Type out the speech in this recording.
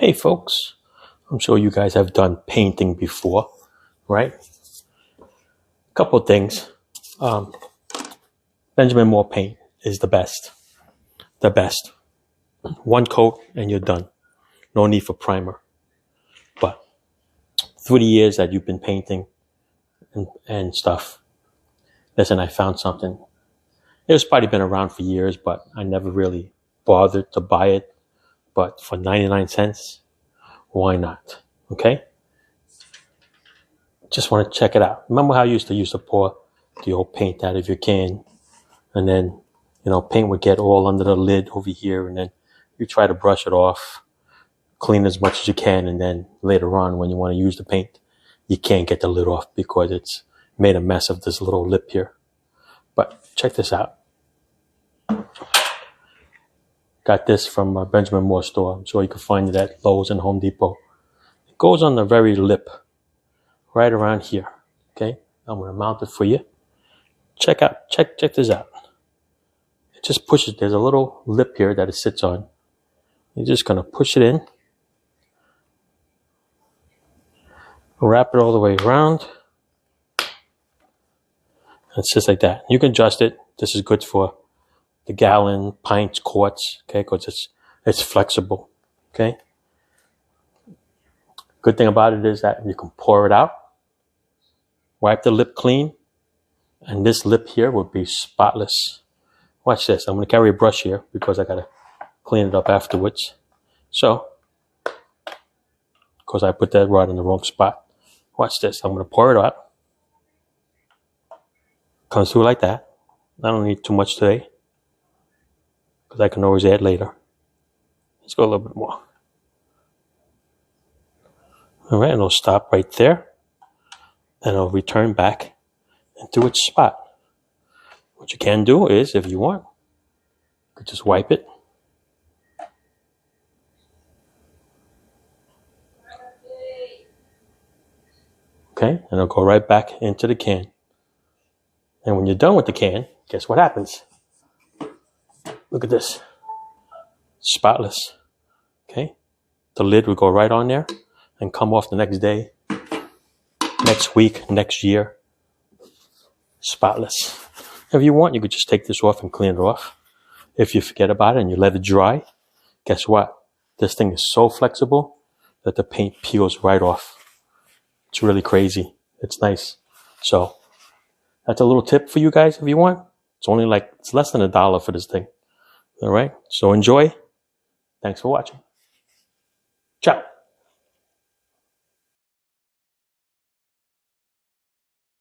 Hey folks, I'm sure you guys have done painting before, right? A couple of things. Benjamin Moore paint is the best. The best. One coat and you're done. No need for primer. But through the years that you've been painting and stuff, listen, I found something. It's probably been around for years, but I never really bothered to buy it. But for 99 cents, why not? Okay? Just want to check it out. Remember how you used to pour the old paint out of your can, and then, paint would get all under the lid over here, and then you try to brush it off, clean as much as you can, and then later on when you want to use the paint, you can't get the lid off because it's made a mess of this little lip here. But check this out. Got this from a Benjamin Moore store. I'm sure you can find it at Lowe's and Home Depot. It goes on the very lip, right around here. Okay, I'm gonna mount it for you. Check this out. It just pushes. There's a little lip here that it sits on. You're just gonna push it in, wrap it all the way around, and it's just like that. You can adjust it. This is good for the gallon, pints, quarts, okay, because it's flexible, okay. Good thing about it is that you can pour it out, wipe the lip clean, and this lip here will be spotless. Watch this. I'm going to carry a brush here because I got to clean it up afterwards. So, because I put that rod in the wrong spot. Watch this. I'm going to pour it out. Comes through like that. I don't need too much today, because I can always add later. Let's go a little bit more. All right, and it'll stop right there. And it'll return back into its spot. What you can do is, if you want, you could just wipe it. Okay, and it'll go right back into the can. And when you're done with the can, guess what happens? Look at this. Spotless. Okay? The lid will go right on there and come off the next day, next week, next year. Spotless. If you want, you could just take this off and clean it off. If you forget about it and you let it dry, guess what? This thing is so flexible that the paint peels right off. It's really crazy. It's nice. So that's a little tip for you guys if you want. It's less than $1 for this thing. All right. So enjoy. Thanks for watching. Ciao.